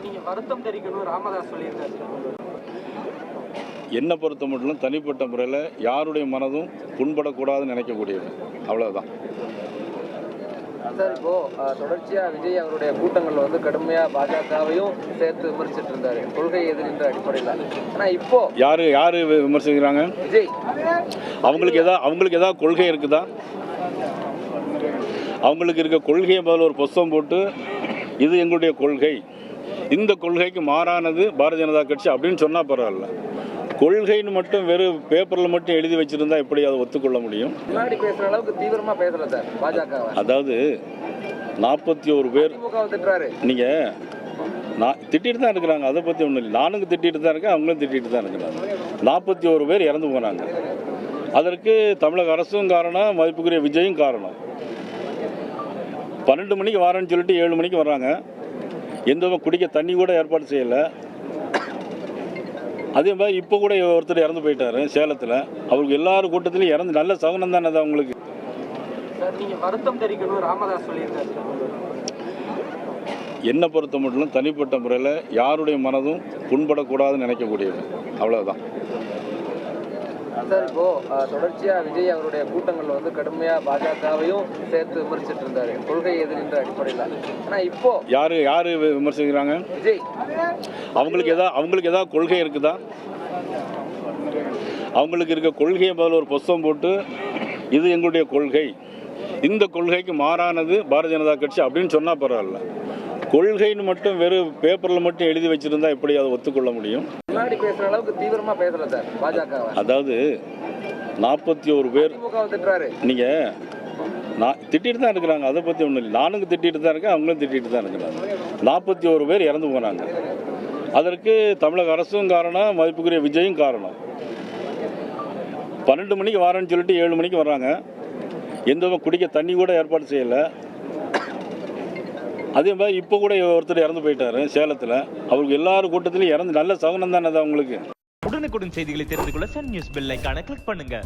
நீங்க வருத்தம் தெரிவிக்கணும் ராமதாஸ் சொல்லியிருக்காரு. என்னை பொறுத்த மட்டும் தனிப்பட்ட முறையில் யாருடைய மனதும் புண்படக்கூடாதுன்னு நினைக்கக்கூடியது, அவ்வளோதான். சார், இப்போ தொடர்ச்சியா விஜய் அவருடைய கூட்டங்கள்ல வந்து கடுமையா பாஜகவையும் சேர்த்து விமர்சிட்டு இருந்தாரு, கொள்கை எதிரின்ற அடிப்படையில். ஆனா இப்போ யாரு விமர்சிக்கிறாங்க? விஜய். அவங்களுக்கு ஏதாவது கொள்கை இருக்குதா? அவங்களுக்கு இருக்க கொள்கையை பதில் ஒரு புஸ்தகம் போட்டு இது எங்களுடைய கொள்கை, இந்த கொள்கைக்கு மாறானது பாரதிய ஜனதா கட்சி அப்படின்னு சொன்னால் பரவாயில்ல. கொள்கைன்னு மட்டும் வெறும் பேப்பரில் மட்டும் எழுதி வச்சிருந்தா எப்படி அதை ஒத்துக்கொள்ள முடியும்? முன்னாடி பேசுற அளவுக்கு தீவிரமா பேசல சார் பாஜக. அதாவது 41 பேர் திட்டுறாரு. நீங்கள் நான் திட்டிட்டு தான் இருக்கிறாங்க, அதை பற்றி ஒன்றும் இல்லை. நானும் திட்டிட்டு தான் இருக்கேன், அவங்களும் திட்டிட்டு தான் இருக்கிறாங்க. 41 பேர் இறந்து போனாங்க. அதற்கு தமிழக அரசும் காரணம், மதிப்புக்குரிய விஜயும் காரணம். 12 மணிக்கு வரேன்னு சொல்லிட்டு 7 மணிக்கு வர்றாங்க. எந்த குடிக்க தண்ணி கூட ஏற்பாடு செய்யலை. அதே மாதிரி இப்போ கூட ஒருத்தர் இறந்து போயிட்டார் சேலத்தில். அவருக்கு எல்லாரும் கூட்டத்திலையும் இறந்து நல்ல சகுனம் தானே அது அவங்களுக்கு. சார், நீங்க வருத்தம் தெரிவிக்கணும் ராமதாஸ் சொல்லியிருக்காரு. என்னை பொறுத்த மட்டும் தனிப்பட்ட முறையில் யாருடைய மனதும் புண்படக்கூடாதுன்னு நினைக்கக்கூடியது, அவ்வளோதான். சார், இப்போ தொடர்ச்சியா விஜய் அவருடைய கூட்டங்கள்ல வந்து கடுமையா பாஜகவையும் சேர்த்து விமர்சிட்டு இருந்தாரு, கொள்கை எதிரின்ற அடிப்படையில். ஆனா இப்போ யாரு விமர்சிக்கிறாங்க? விஜய். அவங்களுக்கு ஏதாவது கொள்கை இருக்குதா? அவங்களுக்கு இருக்க கொள்கையை பதில் ஒரு புஸ்தகம் போட்டு இது எங்களுடைய கொள்கை, இந்த கொள்கைக்கு மாறானது பாரதிய ஜனதா கட்சி அப்படின்னு சொன்னால் பரவாயில்ல. கொள்கைன்னு மட்டும் வெறும் பேப்பரில் மட்டும் எழுதி வச்சிருந்தா எப்படி அதை ஒத்துக்கொள்ள முடியும்? முன்னாடி பேசுற அளவுக்கு தீவிரமா பேசல சார் பாஜக. அதாவது 41 பேர் திட்டுறாரு. நீங்கள் நான் திட்டிட்டு தான் இருக்கிறாங்க, அதை பற்றி ஒன்றும் இல்லை. நானும் திட்டிட்டு தான் இருக்கேன், அவங்களும் திட்டிட்டு தான் இருக்கிறாங்க. 41 பேர் இறந்து போனாங்க. அதற்கு தமிழக அரசும் காரணம், மதிப்புக்குரிய விஜயும் காரணம். 12 மணிக்கு வரேன்னு சொல்லிட்டு 7 மணிக்கு வர்றாங்க. எந்த குடிக்க தண்ணி கூட ஏற்பாடு செய்யலை. அதே மாதிரி இப்போ கூட ஒருத்தர் இறந்து போயிட்டார் சேலத்தில். அவருக்கு எல்லாரும் கூட்டத்திலையும் இறந்து நல்ல சகுனம் தானே அது அவங்களுக்கு. உடனுக்குடன் செய்திகளை தெரிந்து கொள்ள சன் நியூஸ் பெல் ஐகானை கிளிக் பண்ணுங்க.